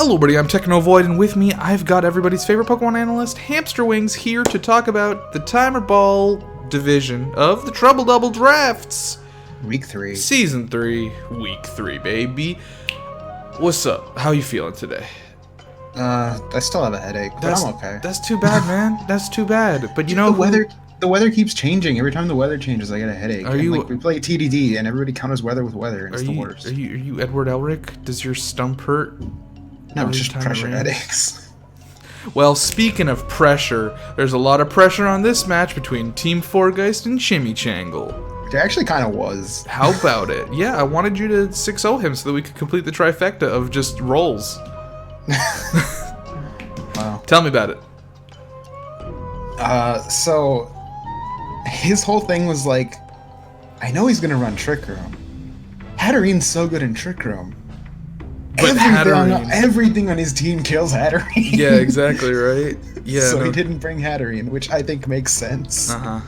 Hello buddy, I'm Technovoid, and with me I've got everybody's favorite Pokemon analyst, Hamsterwings, here to talk about the Timer Ball division of the Trouble Double Drafts. Week 3. Season 3, Week 3, baby. What's up? How you feeling today? I still have a headache, but I'm okay. That's too bad, man. That's too bad. But you know the weather keeps changing. Every time the weather changes, I get a headache. We play TDD, and everybody counters weather with weather, and it's the worst. Are you Edward Elric? Does your stump hurt? No, it's just pressure headaches. Well, speaking of pressure, there's a lot of pressure on this match between Team Forgeist and ChimiChangle. There actually kind of was. How about it? Yeah, I wanted you to 6-0 him so that we could complete the trifecta of just rolls. Wow. Tell me about it. So his whole thing was like, I know he's gonna run Trick Room. Hatterene's so good in Trick Room. But everything on his team kills Hatterene. Yeah, exactly, right? Yeah. So he didn't bring Hatterene, which I think makes sense. Uh-huh.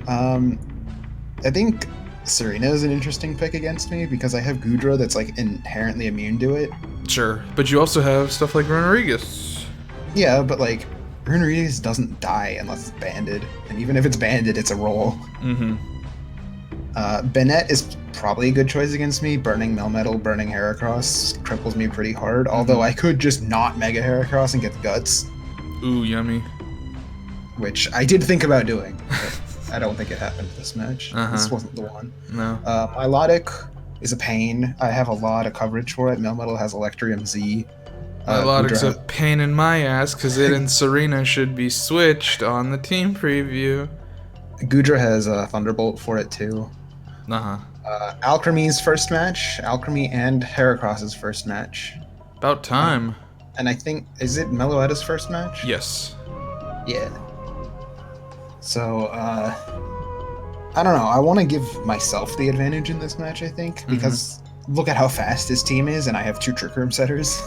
I think Serena is an interesting pick against me because I have Goodra that's like inherently immune to it. Sure, but you also have stuff like Runerigus. Yeah, but like Runerigus doesn't die unless it's banded, and even if it's banded, it's a roll. Mm-hmm. Bennett is probably a good choice against me. Burning Melmetal, burning Heracross cripples me pretty hard, although I could just not Mega Heracross and get Guts. Ooh, yummy. Which I did think about doing, but I don't think it happened this match. Uh-huh. This wasn't the one. No. Milotic is a pain. I have a lot of coverage for it. Melmetal has Electrium Z. Milotic's a pain in my ass because it and Serena should be switched on the team preview. Goodra has a Thunderbolt for it too. Uh-huh. Alchemy's first match. Alchemy and Heracross's first match. About time. And I think, is it Meloetta's first match? Yes. Yeah. So, I don't know. I want to give myself the advantage in this match, I think, because look at how fast his team is, and I have 2 Trick Room setters.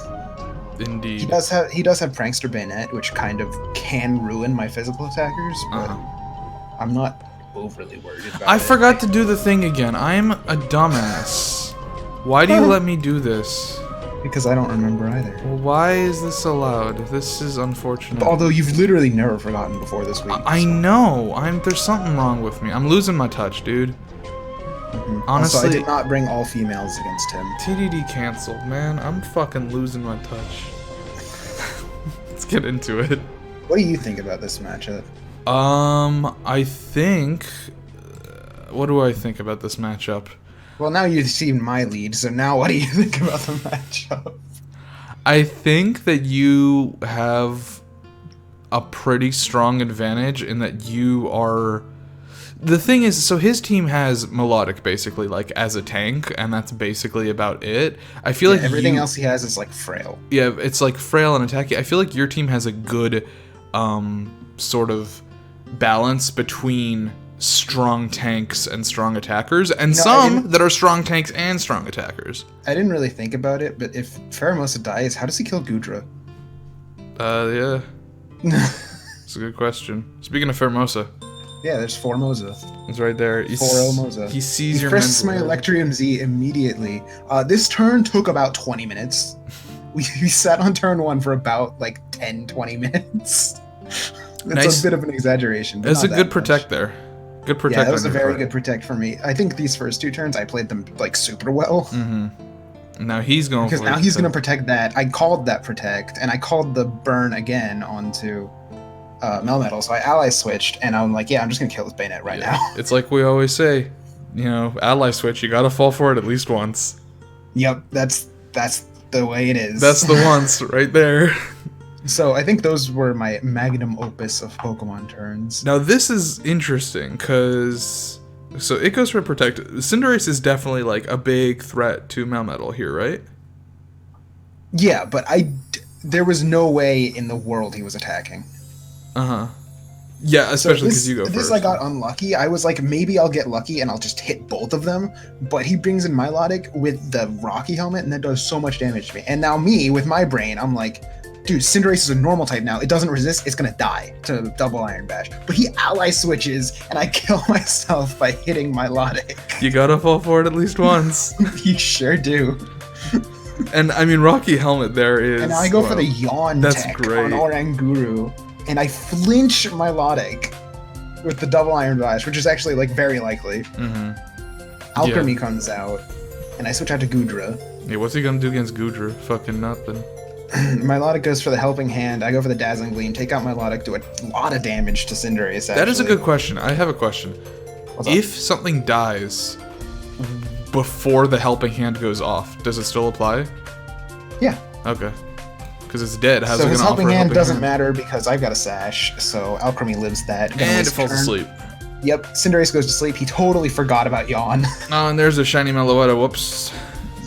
Indeed. He does have Prankster Bayonet, which kind of can ruin my physical attackers, but I'm not overly worried about it. I forgot to do the thing again. I'm a dumbass. Why do you let me do this? Because I don't remember either. Well, why is this allowed? This is unfortunate. Although you've literally never forgotten before this week. I know. There's something wrong with me. I'm losing my touch, dude. Honestly, also, I did not bring all females against him. TDD canceled, man. I'm fucking losing my touch. Let's get into it. What do you think about this matchup? I think... what do I think about this matchup? Well, now you've seen my lead, so now what do you think about the matchup? I think that you have a pretty strong advantage in that you are... The thing is, so his team has Melodic, basically, like, as a tank, and that's basically about it. I feel like everything else he has is, like, frail. Yeah, it's, like, frail and attacky. I feel like your team has a good, sort of balance between strong tanks and strong attackers, and some that are strong tanks and strong attackers. I didn't really think about it, but if Pheromosa dies, how does he kill Goodra? Yeah. It's a good question. Speaking of Pheromosa. Yeah, there's Formosa. It's right there. Formosa. He sees your frisks my Electrium Z immediately. This turn took about 20 minutes. We sat on turn 1 for about, like, 10-20 minutes. That's a bit of an exaggeration. It's a good protect there. Good protect. Yeah, that was a very good protect for me. I think these first 2 turns, I played them, like, super well. Now he's going because now he's going to protect that. I called that protect, and I called the burn again onto Melmetal, so I ally switched, and I'm like, yeah, I'm just going to kill this Bayonet right now. It's like we always say, you know, ally switch, you got to fall for it at least once. Yep, that's the way it is. That's the once right there. So I think those were my magnum opus of Pokemon turns. Now this is interesting because so it goes for protect. Cinderace is definitely like a big threat to Melmetal here, right? Yeah, but there was no way in the world he was attacking. Yeah, especially because you go this first. I got unlucky. I was like, maybe I'll get lucky and I'll just hit both of them. But he brings in Milotic with the Rocky Helmet, and that does so much damage to me. And now me, with my brain, I'm like, dude, Cinderace is a normal type now. It doesn't resist. It's going to die to double Iron Bash. But he ally switches, and I kill myself by hitting Milotic. You gotta fall for it at least once. You sure do. And I mean, Rocky Helmet there is. And now I go for the yawn tech great. on Oranguru, and I flinch Milotic with the double Iron Dash, which is actually like very likely. Alchemy comes out, and I switch out to Goodra. Yeah, what's he gonna do against Goodra? Fucking nothing. Milotic goes for the Helping Hand. I go for the Dazzling Gleam. Take out Milotic, do a lot of damage to Cinderace. Actually. That is a good question. I have a question. What's up? If something dies before the Helping Hand goes off, does it still apply? Yeah. Okay. Because it's dead. How's So it his gonna Helping offer a Hand doesn't hand? matter because I've got a Sash, so Alchemy lives that. And it falls asleep. Yep, Cinderace goes to sleep. He totally forgot about Yawn. Oh, and there's a shiny Meloetta. Whoops.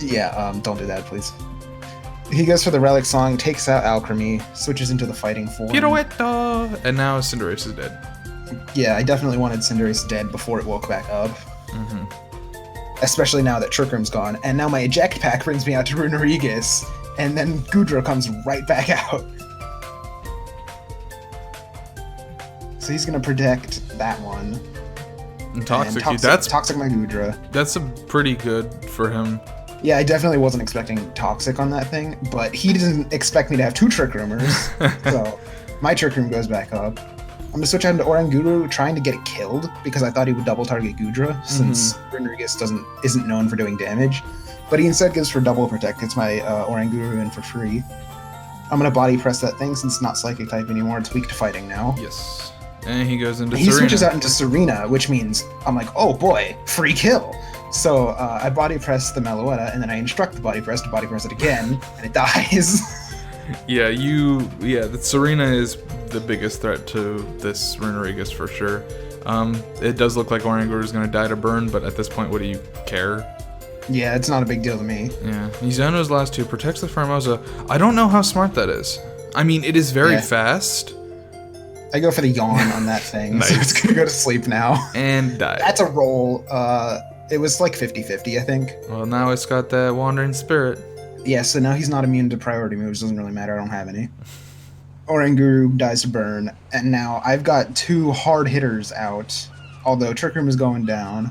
Yeah, don't do that, please. He goes for the Relic Song, takes out Alchemy, switches into the Fighting form. Pirouette! And now Cinderace is dead. Yeah, I definitely wanted Cinderace dead before it woke back up. Especially now that Trick Room's gone. And now my Eject Pack brings me out to Runerigus, and then Goodra comes right back out. So he's gonna protect that one. And Toxic, And Toxic my Goodra. that's a pretty good for him. Yeah, I definitely wasn't expecting Toxic on that thing, but he didn't expect me to have 2 Trick Roomers. So my Trick Room goes back up. I'm gonna switch out into Oranguru, trying to get it killed because I thought he would double target Goodra since Runerigus isn't known for doing damage. But he instead goes for double protect. It's my Oranguru in for free. I'm gonna body press that thing since it's not Psychic type anymore. It's weak to fighting now. Yes. And he goes into He Serena. switches out into Serena, which means I'm like, oh boy, free kill. So I body press the Meloetta, and then I instruct the body press to body press it again, and it dies. Yeah, the Serena is the biggest threat to this Runerigus for sure. It does look like Oranguru is going to die to burn, but at this point, what do you care? Yeah, it's not a big deal to me. Yeah, Mizuno's last 2 protects the Formosa. I don't know how smart that is. I mean, it is very fast. I go for the yawn on that thing, so it's going to go to sleep now. And die. That's a roll. It was like 50-50, I think. Well, now it's got that Wandering Spirit. Yeah, so now he's not immune to priority moves. Doesn't really matter. I don't have any. Oranguru dies to burn, and now I've got 2 hard hitters out. Although Trick Room is going down.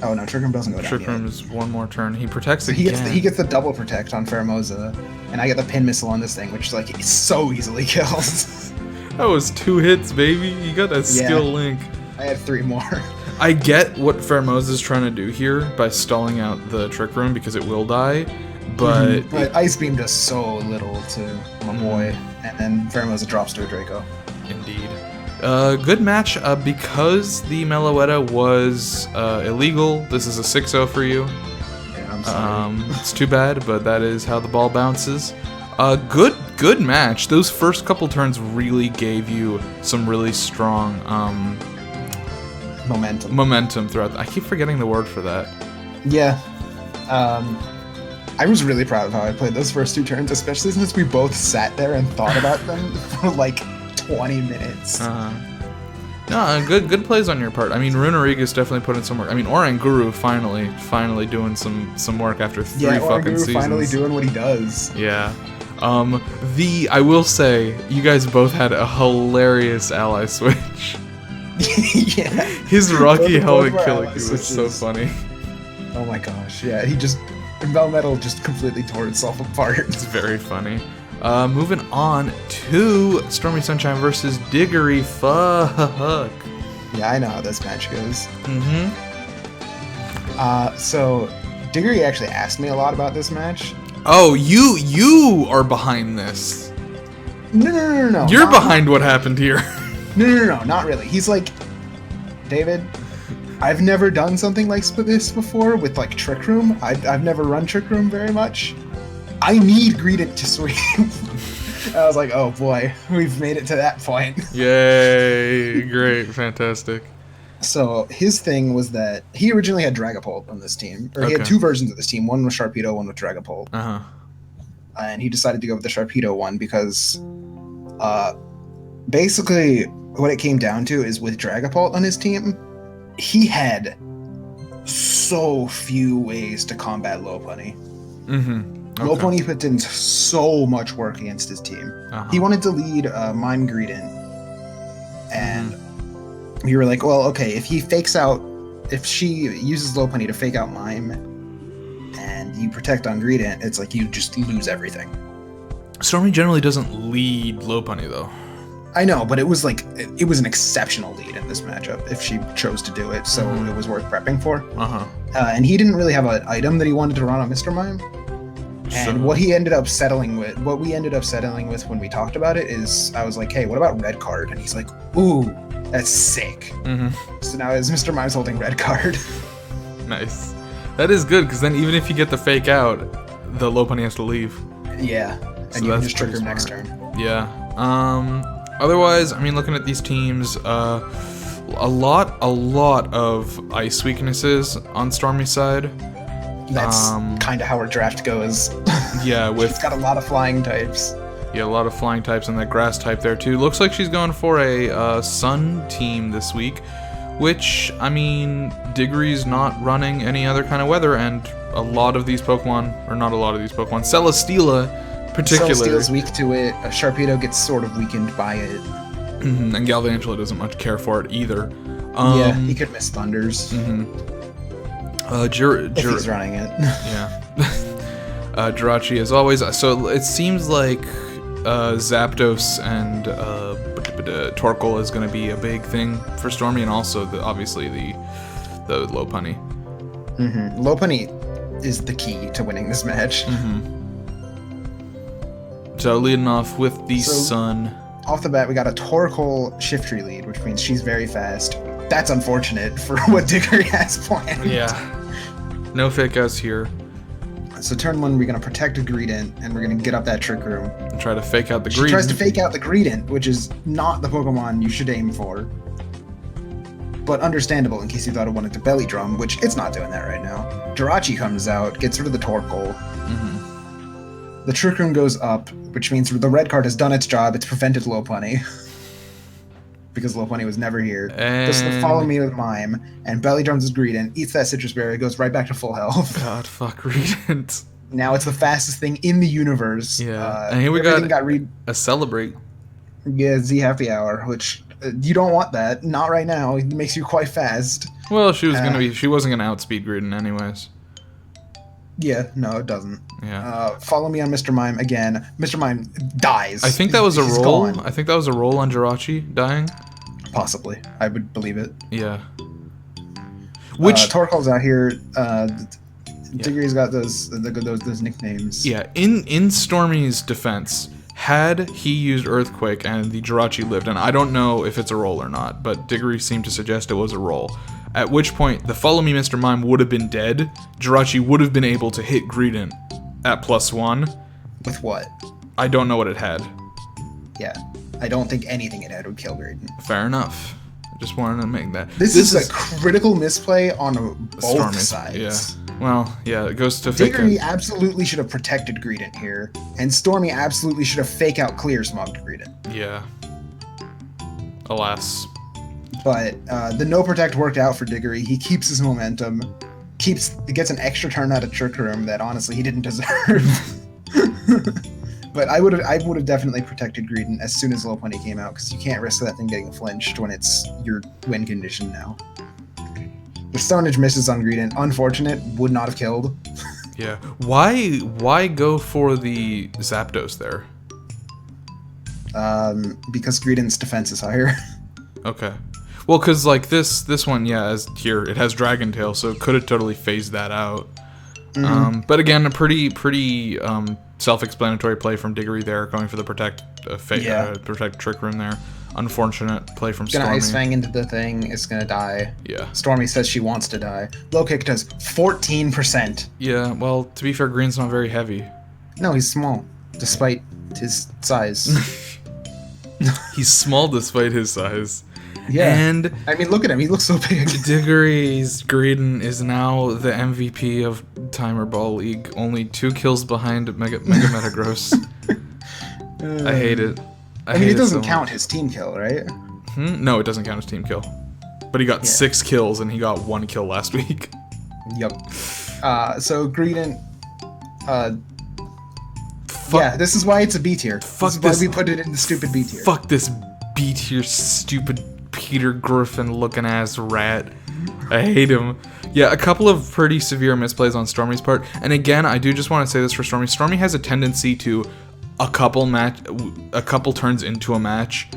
Oh no, Trick Room doesn't go down. Trick Room is one more turn. He protects again. He gets the double protect on Pheromosa, and I get the pin missile on this thing, which is like it's so easily kills. That was 2 hits, baby. You got that skill link. I had 3 more. I get what Pheromosa is trying to do here by stalling out the Trick Room because it will die, but Ice Beam does so little to my boy, and then Pheromosa drops to a Draco. Indeed. Good match because the Meloetta was illegal. This is a 6-0 for you. Yeah, I'm sorry. It's too bad, but that is how the ball bounces. Good match. Those first couple turns really gave you some really strong momentum throughout. I keep forgetting the word for that. Yeah. I was really proud of how I played those first 2 turns, especially since we both sat there and thought about them for like 20 minutes. No, good plays on your part. I mean, Runerigus definitely put in some work. I mean, Oranguru finally doing some work after 3 fucking seasons. Finally doing what he does. Yeah. I will say, you guys both had a hilarious ally switch. Yeah. His Rocky Helmet killing switches was so funny. Oh my gosh, yeah, Velmetal just completely tore itself apart. It's very funny. Moving on to Stormy Sunshine versus Diggory. Fuck. Yeah, I know how this match goes. So Diggory actually asked me a lot about this match. Oh, you are behind this. No. You're behind what happened here. No, not really. He's like, David, I've never done something like this before with like Trick Room. I've never run Trick Room very much. I need Greedent to sweep. I was like, oh boy, we've made it to that point. Yay, great, fantastic. So his thing was that he originally had Dragapult on this team. Or he had 2 versions of this team, one with Sharpedo, one with Dragapult. And he decided to go with the Sharpedo one because basically what it came down to is with Dragapult on his team, he had so few ways to combat Lopunny. Lopunny put in so much work against his team. He wanted to lead Mime Greedent, and we were like, well, okay, if she uses Lopunny to fake out Mime, and you protect on Greedent, it's like you just lose everything. Stormy generally doesn't lead Lopunny though. I know, but it was like it was an exceptional lead in this matchup if she chose to do it, so it was worth prepping for. And he didn't really have an item that he wanted to run on Mr. Mime. And what we ended up settling with when we talked about it is, I was like, hey, what about red card? And he's like, ooh, that's sick. So now as Mr. Mime's holding red card. Nice. That is good, because then even if you get the fake out, the Lopunny has to leave. Yeah, and you can just trigger him next turn. Yeah. Otherwise, I mean, looking at these teams, a lot of ice weaknesses on Stormy's side. That's kind of how her draft goes. Yeah, she's got a lot of flying types. Yeah, a lot of flying types and that grass type there too. Looks like she's going for a sun team this week, which, I mean, Diggory's not running any other kind of weather, and a lot of these Pokemon, or not a lot of these Pokemon, Celesteela particular. Celesteela's weak to it. Sharpedo gets sort of weakened by it. And Galvantula doesn't much care for it either. Yeah, he could miss Thunders. If he's running it. Yeah. Jirachi as always. So it seems like Zapdos and Torkoal is going to be a big thing for Stormy, and also obviously the Lopunny. Lopunny is the key to winning this match. So leading off with the Sun. Off the bat, we got a Torkoal Shiftry lead, which means she's very fast. That's unfortunate for what Diggory has planned. Yeah. No fake outs here. So turn 1, we're going to protect a Greedent, and we're going to get up that Trick Room. And try to fake out the Greedent. She tries to fake out the Greedent, which is not the Pokemon you should aim for. But understandable in case you thought it wanted to Belly Drum, which it's not doing that right now. Jirachi comes out, gets rid of the Torkoal. The Trick Room goes up, which means the red card has done its job. It's prevented Lopunny. Because Lopunny was never here. Just follow me with Mime, and Belly Drums his Greedent, eats that Citrus Berry, goes right back to full health. God, fuck Greedent. Now it's the fastest thing in the universe. Yeah, and here we got a Celebrate. Yeah, Z Happy Hour, which you don't want that. Not right now. It makes you quite fast. Well, she wasn't gonna outspeed Greedent anyways. Yeah, no, it doesn't. Yeah. Follow me on Mr. Mime again. Mr. Mime dies. I think that was a roll. Gone. I think that was a roll on Jirachi dying. Possibly. I would believe it. Yeah. Which Torkoal's out here. Diggory's got those nicknames. Yeah. In Stormy's defense, had he used Earthquake and the Jirachi lived, and I don't know if it's a roll or not, but Diggory seemed to suggest it was a roll. At which point, the Follow Me Mr. Mime would have been dead. Jirachi would have been able to hit Greedent at +1. With what? I don't know what it had. Yeah. I don't think anything it had would kill Greedent. Fair enough. I just wanted to make that. This is a critical misplay on both sides. Yeah. Well, yeah, it goes to Diggory absolutely should have protected Greedent here, and Stormy absolutely should have fake out clear smogged Greedent. Yeah. Alas. But the no protect worked out for Diggory. He keeps his momentum, gets an extra turn out of Trick Room that honestly he didn't deserve. But I would have definitely protected Greedent as soon as Lopunny came out, because you can't risk that thing getting flinched when it's your win condition now. The Stonage misses on Greedent. Unfortunate, would not have killed. Yeah. Why go for the Zapdos there? Because Greedent's defense is higher. Okay. Well, because like this one, yeah, as here it has Dragon Tail, so it could have totally phased that out. But again, a pretty self-explanatory play from Diggory there, going for the protect Trick Room there. Unfortunate play from Stormy. Gonna Ice Fang into the thing. It's gonna die. Yeah. Stormy says she wants to die. Low Kick does 14%. Yeah. Well, to be fair, Green's not very heavy. No, he's small, despite his size. He's small despite his size. Yeah. And I mean, look at him. He looks so big. Diggory's Greedent is now the MVP of Timer Ball League, only 2 kills behind Mega Metagross. I hate it. I mean, it doesn't count his team kill, right? No, it doesn't count his team kill. But he got 6 kills, and he got 1 kill last week. Yep. So Greedent, yeah, this is why it's a B tier. This is why we put it in the stupid B tier. Fuck this B tier, stupid Peter Griffin looking ass rat. I hate him. Yeah, a couple of pretty severe misplays on Stormy's part. And again, I do just want to say this for Stormy. Stormy has a tendency to a couple turns into a match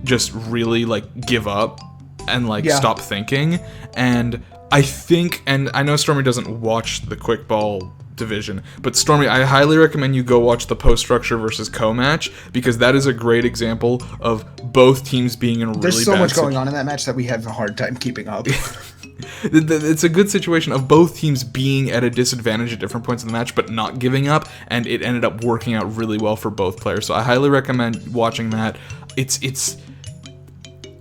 just really like give up and like stop thinking. And I think, and I know Stormy doesn't watch the quick ball division, but Stormy, I highly recommend you go watch the post structure versus co-match, because that is a great example of both teams being in really bad There's so much going on in that match that we have a hard time keeping up. It's a good situation of both teams being at a disadvantage at different points in the match, but not giving up, and it ended up working out really well for both players. So I highly recommend watching that.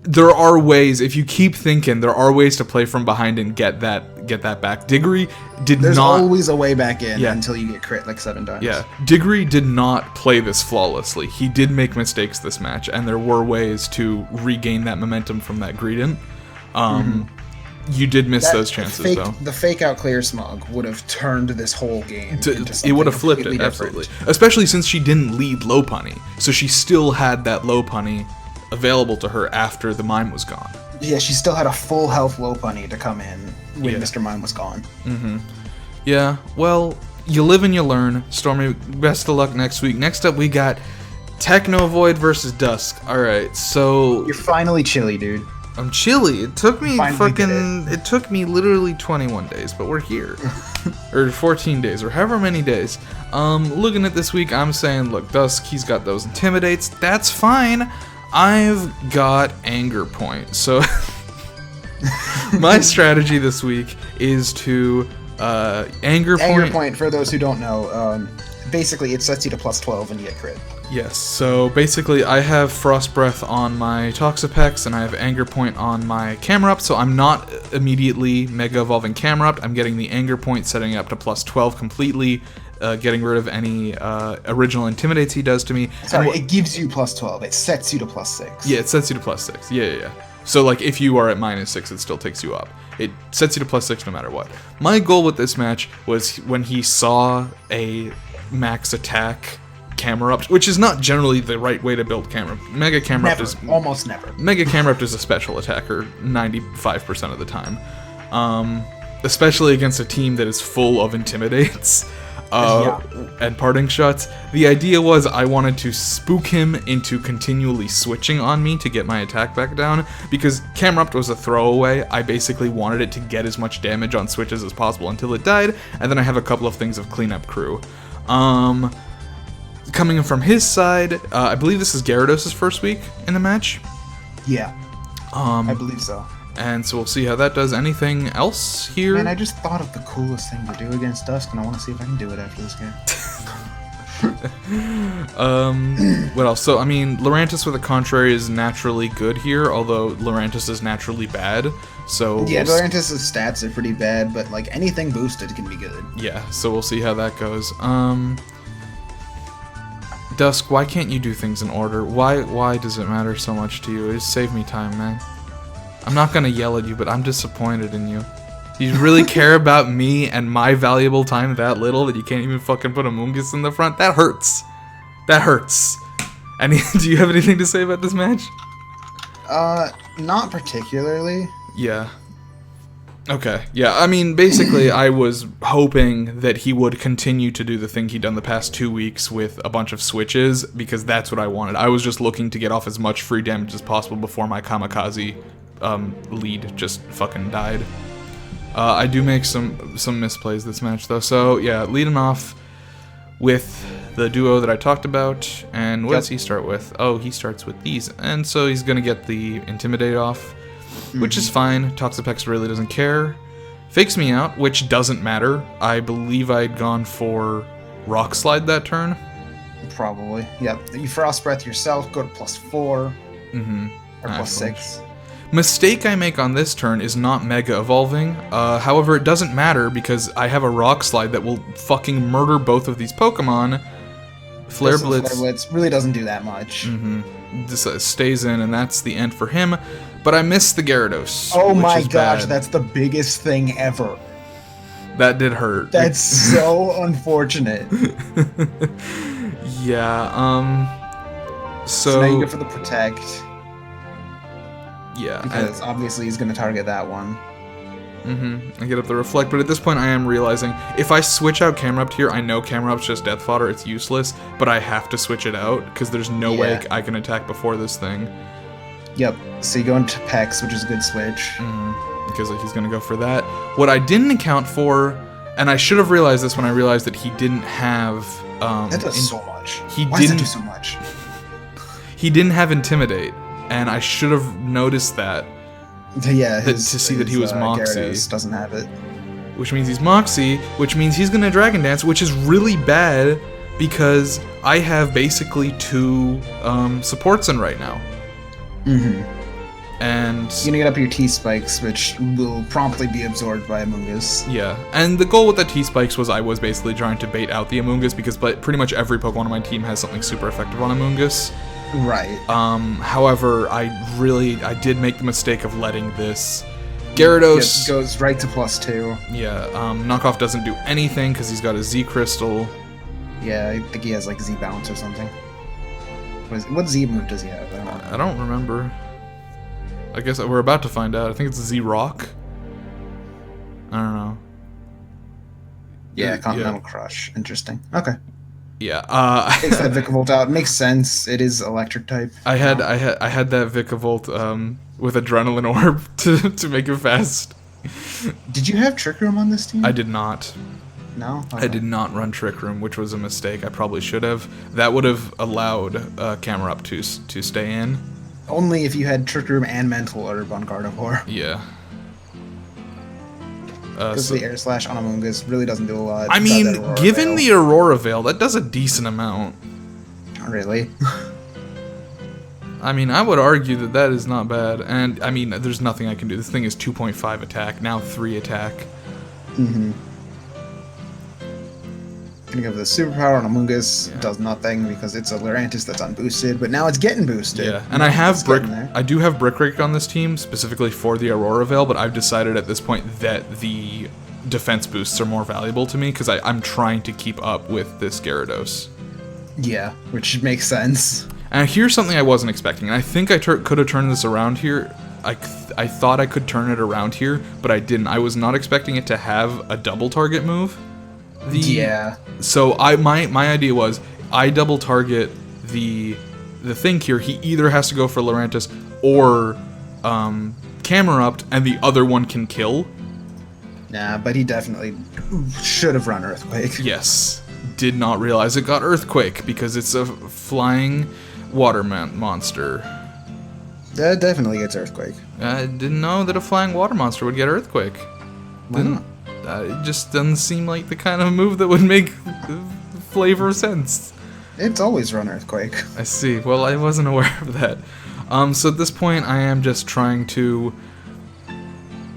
There are ways, if you keep thinking, there are ways to play from behind and get that back. Diggory There's always a way back in until you get crit like 7 times. Yeah, Diggory did not play this flawlessly. He did make mistakes this match, and there were ways to regain that momentum from that gradient. You did miss those chances, though. The fake out clear smog would have turned this whole game into something. It would have flipped it, absolutely. Especially since she didn't lead low punny, so she still had that low punny available to her after the mime was gone. Yeah, she still had a full health low punny to come in when Mr. Mime was gone. Yeah, well, you live and you learn. Stormy, best of luck next week. Next up, we got Technovoid versus Dusk. Alright, so... You're finally chilly, dude. I'm chilly. It took me it took me literally 21 days, but we're here. Or 14 days, or however many days. Looking at this week, I'm saying, look, Dusk, he's got those intimidates. That's fine. I've got anger point. So my strategy this week is to anger point. Anger point, for those who don't know, basically it sets you to +12 and you get crit. Yes, so basically I have Frost Breath on my Toxapex and I have Anger Point on my Camerupt, so I'm not immediately Mega Evolving Camerupt. I'm getting the Anger Point, setting it up to +12 completely, getting rid of any original Intimidates he does to me. Sorry, it gives you +12. It sets you to +6. Yeah, it sets you to +6. Yeah. So like if you are at -6, it still takes you up. It sets you to +6 no matter what. My goal with this match was when he saw a max attack Camerupt, which is not generally the right way to build Camerupt. Mega Camerupt is almost never. Mega Camerupt is a special attacker 95% of the time, especially against a team that is full of Intimidates and parting shots. The idea was I wanted to spook him into continually switching on me to get my attack back down, because Camerupt was a throwaway. I basically wanted it to get as much damage on switches as possible until it died, and then I have a couple of things of cleanup crew. Coming in from his side, I believe this is Gyarados' first week in the match. Yeah, I believe so. And so we'll see how that does. Anything else here? Man, I just thought of the coolest thing to do against Dusk, and I want to see if I can do it after this game. What else? So, I mean, Lurantis with a contrary is naturally good here, although Lurantis is naturally bad. So yeah, Lurantis' stats are pretty bad, but like anything boosted can be good. Yeah, so we'll see how that goes. Dusk, why can't you do things in order? Why does it matter so much to you? Just save me time, man. I'm not gonna yell at you, but I'm disappointed in you. You really care about me and my valuable time that little that you can't even fucking put a Moongus in the front? That hurts. That hurts. Do you have anything to say about this match? Not particularly. Yeah. Okay, yeah, I mean, basically, I was hoping that he would continue to do the thing he'd done the past 2 weeks with a bunch of switches, because that's what I wanted. I was just looking to get off as much free damage as possible before my Kamikaze lead just fucking died. I do make some misplays this match, though, so yeah, leading off with the duo that I talked about, and what does he start with? Oh, he starts with these, and so he's gonna get the Intimidate off, which is fine. Toxapex really doesn't care. Fakes me out, which doesn't matter. I believe I'd gone for Rock Slide that turn. Probably. Yep. You Frost Breath yourself, go to +4. Or +6. Mistake I make on this turn is not Mega Evolving. However, it doesn't matter because I have a Rock Slide that will fucking murder both of these Pokemon. Flare Blitz really doesn't do that much. This stays in, and that's the end for him. But I missed the Gyarados. Oh my gosh, that's the biggest thing ever. That did hurt. That's so unfortunate. Yeah, so now you go for the Protect. Yeah. Because obviously he's going to target that one. I get up the reflect, but at this point I am realizing if I switch out camera up here, I know camera up's just death fodder, it's useless, but I have to switch it out because there's no way I can attack before this thing. Yep. So you go into Pex, which is a good switch. Because he's going to go for that. What I didn't account for, and I should have realized this when I realized that he didn't have... that does so much. Why does that do so much? He didn't have Intimidate, and I should have noticed that. Yeah, to see that he was Moxie. Gyarados doesn't have it. Which means he's Moxie, which means he's going to Dragon Dance, which is really bad because I have basically 2 supports in right now. And you're gonna get up your T-Spikes, which will promptly be absorbed by Amoonguss. Yeah, and the goal with the T-Spikes was I was basically trying to bait out the Amoonguss because pretty much every Pokemon on my team has something super effective on Amoonguss. Right. However, I did make the mistake of letting this Gyarados... It goes right to +2. Yeah, Knockoff doesn't do anything because he's got a Z-Crystal. Yeah, I think he has like Z-Bounce or something. What Z-move does he have? I don't remember. I guess we're about to find out. I think it's Z-Rock. I don't know. Yeah, Continental Crush. Interesting. Okay. Yeah. Takes that Vikavolt out. Makes sense. It is electric type. I had that Vikavolt with Adrenaline Orb to make it fast. Did you have Trick Room on this team? I did not. No? Okay. I did not run Trick Room, which was a mistake. I probably should have. That would have allowed Camera Up to stay in. Only if you had Trick Room and Mental Orb on Gardevoir. Yeah. Because the Air Slash on Amoonguss really doesn't do a lot. I mean, given the Aurora Veil, that does a decent amount. Not really. I mean, I would argue that is not bad. And, I mean, there's nothing I can do. This thing is 2.5 attack, now 3 attack. Gonna go for the superpower on Amoonguss. Yeah. Does nothing because it's a Lurantis that's unboosted, but now it's getting boosted. Yeah, and I have I do have Brick Rake on this team specifically for the Aurora Veil, but I've decided at this point that the defense boosts are more valuable to me because I'm trying to keep up with this Gyarados. Yeah, which makes sense. And here's something I wasn't expecting, and I think I could have turned this around here. I thought I could turn it around here, but I didn't. I was not expecting it to have a double target move. Yeah. So my idea was I double target the thing here. He either has to go for Lurantis or Camera Upped, and the other one can kill. Nah, but he definitely should have run Earthquake. Yes. Did not realize it got Earthquake because it's a flying water monster. That definitely gets Earthquake. I didn't know that a flying water monster would get Earthquake. Why not? It just doesn't seem like the kind of move that would make flavor sense. It's always run Earthquake. I see. Well, I wasn't aware of that. So at this point, I am just trying to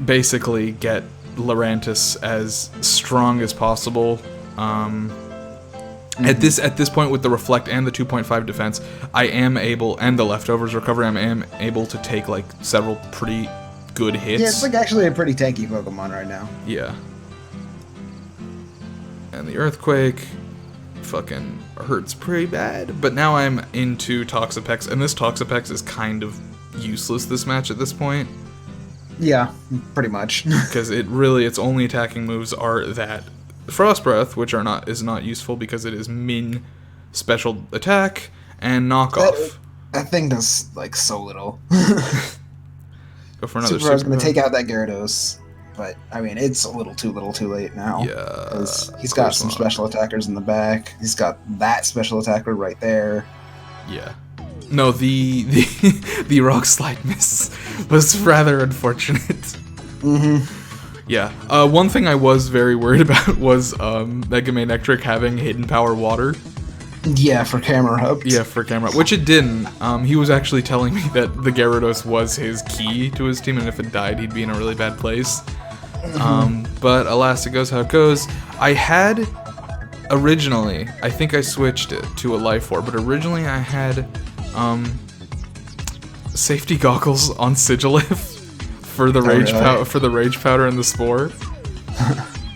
basically get Lurantis as strong as possible. At this point, with the Reflect and the 2.5 defense, I am able, and the Leftovers recovery, I am able to take like several pretty good hits. Yeah, it's like actually a pretty tanky Pokemon right now. Yeah. And the Earthquake fucking hurts pretty bad. But now I'm into Toxapex, and this Toxapex is kind of useless this match at this point. Yeah, pretty much. Because its only attacking moves are that Frost Breath, which is not useful because it is min special attack, and Knockoff. That thing does like so little. Go for another Super. I was going to take out that Gyarados, but I mean it's a little too late now. Yeah, because he's got some special attackers in the back. He's got that special attacker right there. Yeah. No, the Rock Slide miss was rather unfortunate. Yeah. One thing I was very worried about was Mega Manectric having Hidden Power Water. Yeah, for Camera Up. Yeah, for Camera Up, which it didn't. He was actually telling me that the Gyarados was his key to his team, and if it died, he'd be in a really bad place. But alas, it goes how it goes. I had originally, I think I switched it to a Life Orb, but originally I had safety goggles on Sigilif for the Rage Powder and the Spore.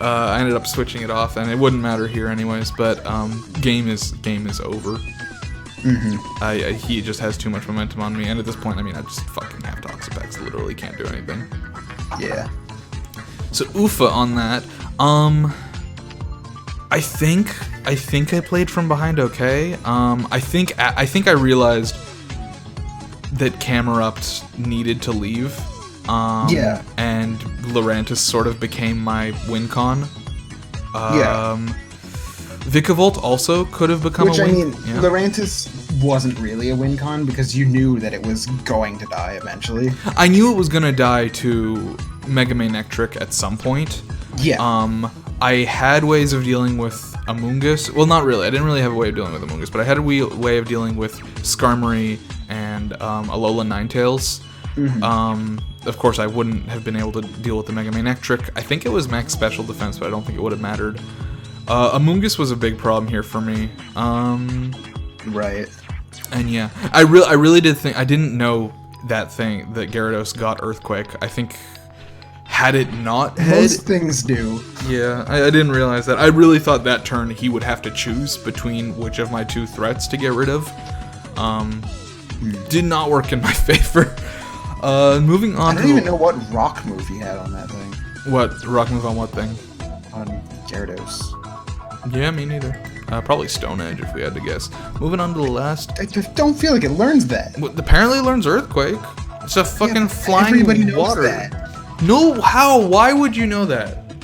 I ended up switching it off, and it wouldn't matter here anyways. But game is over. He just has too much momentum on me, and at this point, I mean, I just fucking have Toxapex. Literally can't do anything. Yeah. So Ufa on that. I think I played from behind okay. I think I realized that Camerupt needed to leave. Yeah. And Lurantis sort of became my win con. Vikavolt also could have become Which, a win. I mean, Lurantis wasn't really a win con because you knew that it was going to die eventually. I knew it was gonna die to Mega Manectric at some point. Yeah. I had ways of dealing with Amoonguss. Well, not really. I didn't really have a way of dealing with Amoonguss, but I had a way of dealing with Skarmory and Alola Ninetales. Of course, I wouldn't have been able to deal with the Mega Manectric. I think it was max special defense, but I don't think it would have mattered. Amoonguss was a big problem here for me. Right. And yeah, I really did think, I didn't know that Gyarados got Earthquake. I think had it not Most things do. Yeah, I didn't realize that. I really thought that turn he would have to choose between which of my two threats to get rid of. Did not work in my favor. Moving on. I don't even know what rock move he had on that thing. What rock move on what thing? On Gyarados. Yeah, me neither. Probably Stone Edge if we had to guess. Moving on to the last. I just don't feel like it learns that. Well, apparently it learns Earthquake. It's a fucking flying everybody knows water. that. No, how? Why would you know that?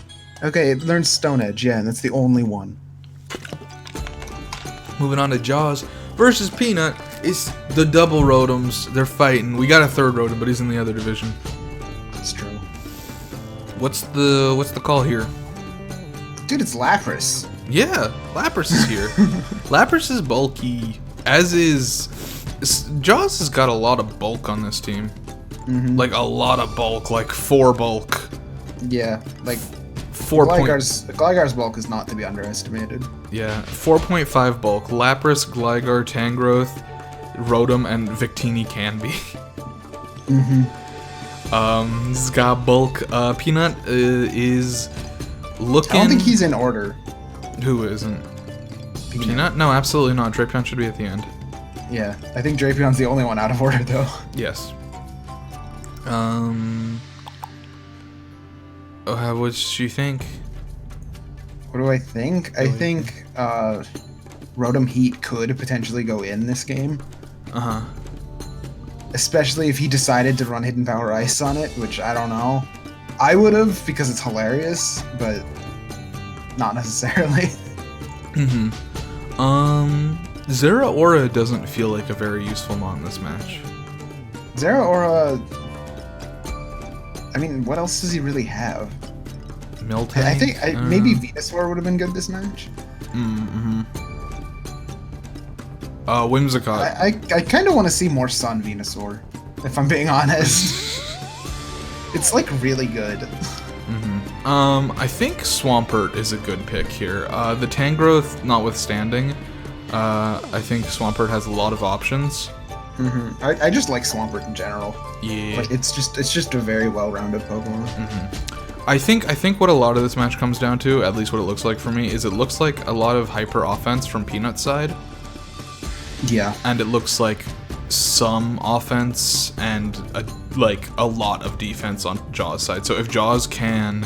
Okay, it learns Stone Edge, yeah, and that's the only one. Moving on to Jaws versus Peanut. It's the double Rotoms. They're fighting. We got a third Rotom, but he's in the other division. That's true. What's the call here? Dude, it's Lapras. Yeah, Lapras is here. Lapras is bulky, as is... Jaws has got a lot of bulk on this team. Like, a lot of bulk, like 4 bulk. Yeah, like... 4 Gligar's bulk is not to be underestimated. Yeah, 4.5 bulk. Lapras, Gligar, Tangrowth, Rotom, and Victini can be. This has got bulk. Peanut is looking... I don't think he's in order. Who isn't? Peanut? No, absolutely not. Drapion should be at the end. Yeah, I think Drapion's the only one out of order, though. Yes. What do you think? What do I think? I think Rotom Heat could potentially go in this game. Especially if he decided to run Hidden Power Ice on it, which I don't know. I would have because it's hilarious, but not necessarily. Zeraora doesn't feel like a very useful mod in this match. Zeraora... I mean, what else does he really have? Miltank? I think maybe Venusaur would have been good this match. Whimsicott. I kind of want to see more Sun Venusaur, if I'm being honest. It's like really good. I think Swampert is a good pick here. The Tangrowth notwithstanding, I think Swampert has a lot of options. I just like Swampert in general. Yeah. Like, it's just a very well-rounded Pokemon. I think what a lot of this match comes down to, at least what it looks like for me, is it looks like a lot of hyper offense from Peanut's side. Yeah. And it looks like some offense and a lot of defense on Jaws' side. So if Jaws can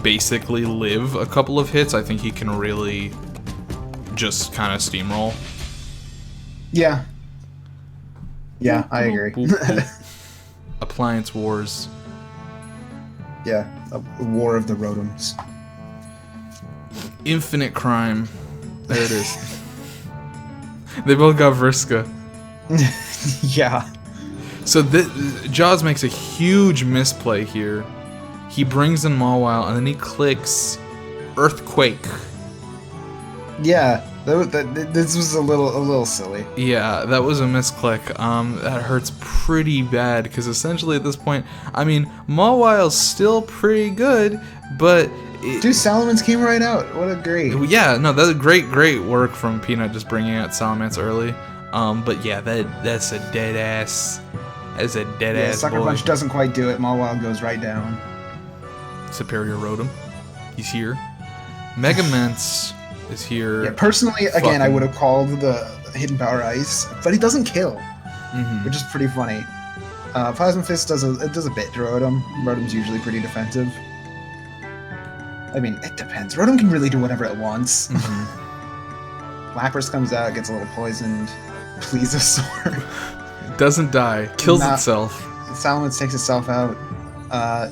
basically live a couple of hits, I think he can really just kind of steamroll. Yeah. Yeah, I agree. Appliance Wars. Yeah, a war of the Rotoms. Infinite Crime. There it is. They both got Vriska. Yeah. So Jaws makes a huge misplay here. He brings in Mawile, and then he clicks Earthquake. Yeah, this was a little silly. Yeah, that was a misclick. That hurts pretty bad, because essentially at this point, I mean, Mawile's still pretty good, but... Dude, Salamence came right out. What a great... Yeah, no, that's great work from Peanut just bringing out Salamence early. But yeah, that's a dead-ass... That's a dead-ass Sucker Punch doesn't quite do it. Mawile goes right down. Superior Rotom. He's here. Megaments is here. Yeah, personally, again, I would have called the Hidden Power Ice, but he doesn't kill, which is pretty funny. Plasma Fist does a bit to Rotom. Rotom's usually pretty defensive. I mean, it depends. Rotom can really do whatever it wants. Mm-hmm. Lapras comes out, gets a little poisoned. Plesiosaur. Doesn't die. Kills itself. Salamence takes itself out.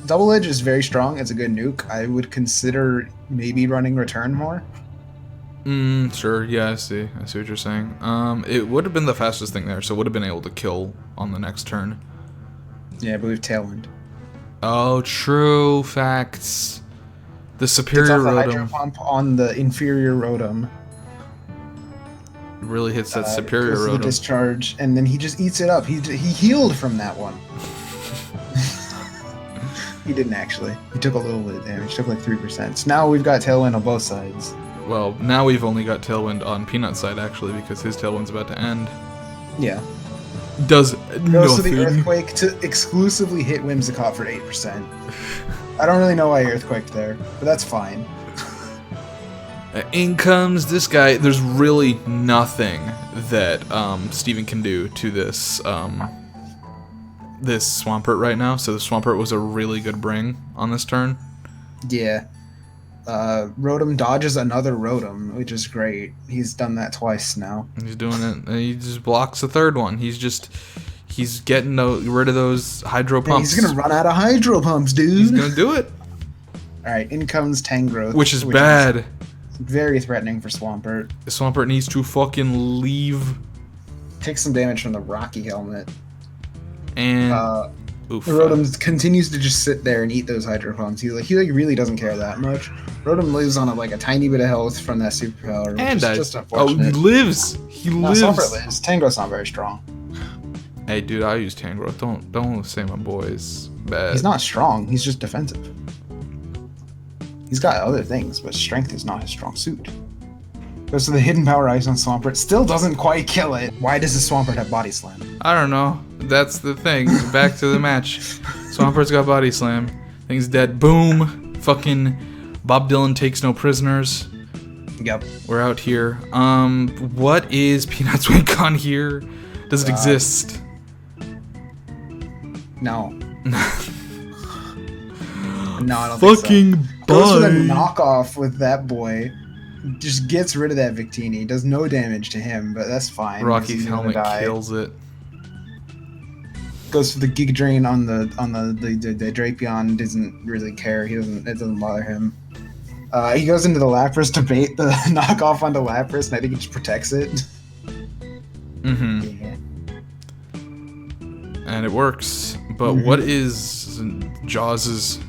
Double Edge is very strong. It's a good nuke. I would consider maybe running Return more. Sure. Yeah, I see what you're saying. It would have been the fastest thing there, so it would have been able to kill on the next turn. Yeah, I believe Tailwind. Oh, true. Facts. The superior Gets off the Rotom Hydro Pump on the inferior Rotom. really hits that superior goes to the Rotom. discharge, and then he just eats it up. He healed from that one. He didn't actually. He took a little bit of damage. He took like 3%. So now we've got Tailwind on both sides. Well, now we've only got Tailwind on Peanut's side, actually, because his Tailwind's about to end. Yeah. Does Goes to the nothing. Earthquake to exclusively hit Whimsicott for 8%. I don't really know why he Earthquaked there, but that's fine. In comes this guy. There's really nothing that Steven can do to this this Swampert right now. So the Swampert was a really good bring on this turn. Yeah. Rotom dodges another Rotom, which is great. He's done that twice now. He's doing it. And he just blocks the third one. He's getting rid of those Hydro Pumps. He's gonna run out of Hydro Pumps, dude. He's gonna do it. Alright, in comes Tangrowth. Which is bad. Is very threatening for Swampert. The Swampert needs to fucking leave. Takes some damage from the Rocky Helmet. And the Rotom continues to just sit there and eat those Hydro Pumps. He really doesn't care that much. Rotom lives on a tiny bit of health from that superpower, which is just unfortunate. He lives. He lives. Swampert lives. Tangrowth's not very strong. Hey, dude, I use Tangrowth. Don't say my boy's bad. He's not strong. He's just defensive. He's got other things, but strength is not his strong suit. Goes to the Hidden Power Ice on Swampert. Still doesn't quite kill it. Why does the Swampert have Body Slam? I don't know. That's the thing. Back to the match. Swampert's got Body Slam. Thing's dead. Boom. Fucking Bob Dylan takes no prisoners. Yep. We're out here. What is Peanut's wink on here? Does it exist? No. No, I don't think Fucking so. Goes for the knockoff with that boy. Just gets rid of that Victini. Does no damage to him, but that's fine. Rocky's helmet kills it. Goes for the Giga Drain on the Drapion. Doesn't really care. It doesn't bother him. He goes into the Lapras to bait the knockoff onto Lapras, and I think he just protects it. Mm-hmm. Yeah. And it works. But what is Jaws's?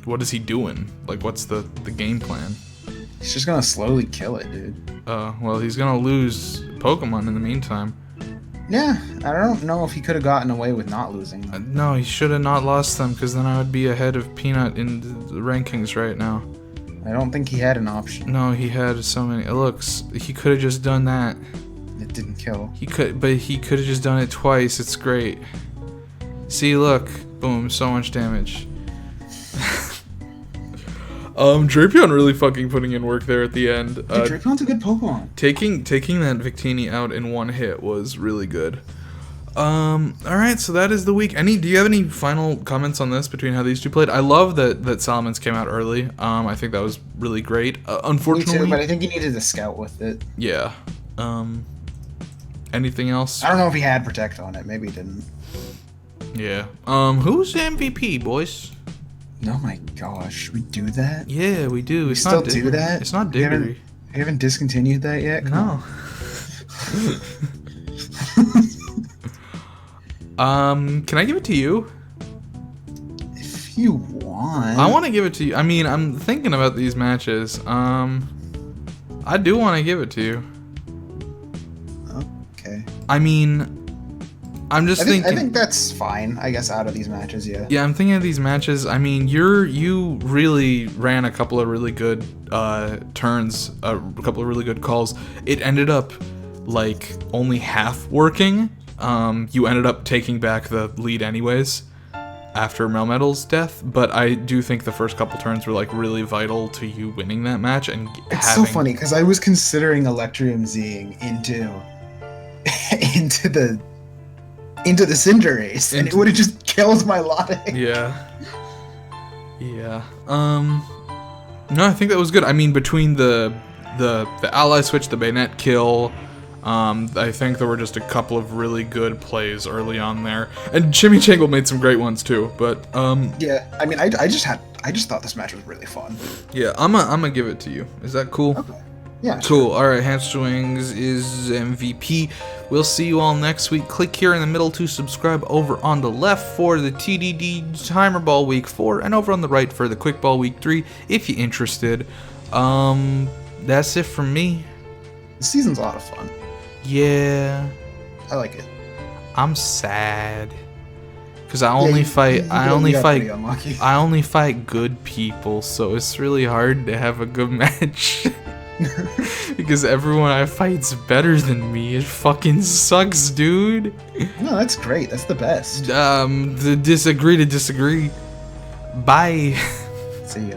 What is he doing? Like, what's the game plan? He's just gonna slowly kill it, dude. Well, he's gonna lose Pokemon in the meantime. Yeah, I don't know if he could have gotten away with not losing them. No, he should have not lost them, because then I would be ahead of Peanut in the rankings right now. I don't think he had an option. No, he had so many. Looks, he could have just done that. It didn't kill. He could have just done it twice. It's great. See, look, boom, so much damage. Drapion really fucking putting in work there at the end. Drapion's a good Pokemon. Taking that Victini out in one hit was really good. Alright, so that is the week. Do you have any final comments on this between how these two played? I love that Salamence came out early. I think that was really great. Unfortunately, Me too, but I think he needed to scout with it. Yeah. Anything else? I don't know if he had Protect on it. Maybe he didn't. Yeah. Who's MVP, boys? Oh my gosh, we do that? Yeah, we do. We still do that? It's not Diggory. You haven't discontinued that yet? No. Can I give it to you? If you want. I want to give it to you. I mean, I'm thinking about these matches. I do want to give it to you. Okay. I mean, I'm just thinking. I think that's fine. I guess out of these matches, yeah. Yeah, I'm thinking of these matches. I mean, you really ran a couple of really good turns, a couple of really good calls. It ended up like only half working. You ended up taking back the lead anyways after Melmetal's death, but I do think the first couple turns were like really vital to you winning that match. And it's so funny because I was considering Electrium Zing into the Cinderace, and it would have just killed my Lotte. Yeah. No, I think that was good. I mean, between the ally switch, the bayonet kill, I think there were just a couple of really good plays early on there, and ChimiChangle made some great ones too. But yeah, I mean, I just thought this match was really fun. yeah, I'm gonna give it to you. Is that cool? Okay. Yeah. Cool. All right, Hamsterwings is MVP. We'll see you all next week. Click here in the middle to subscribe. Over on the left for the TDD Timer Ball Week 4, and over on the right for the Quick Ball Week 3, if you're interested. That's it from me. The season's a lot of fun. Yeah. I like it. I'm sad. Because I only fight good people, so it's really hard to have a good match. Because everyone I fight's better than me. It fucking sucks, dude. No, that's great. That's the best. Disagree to disagree. Bye. See ya.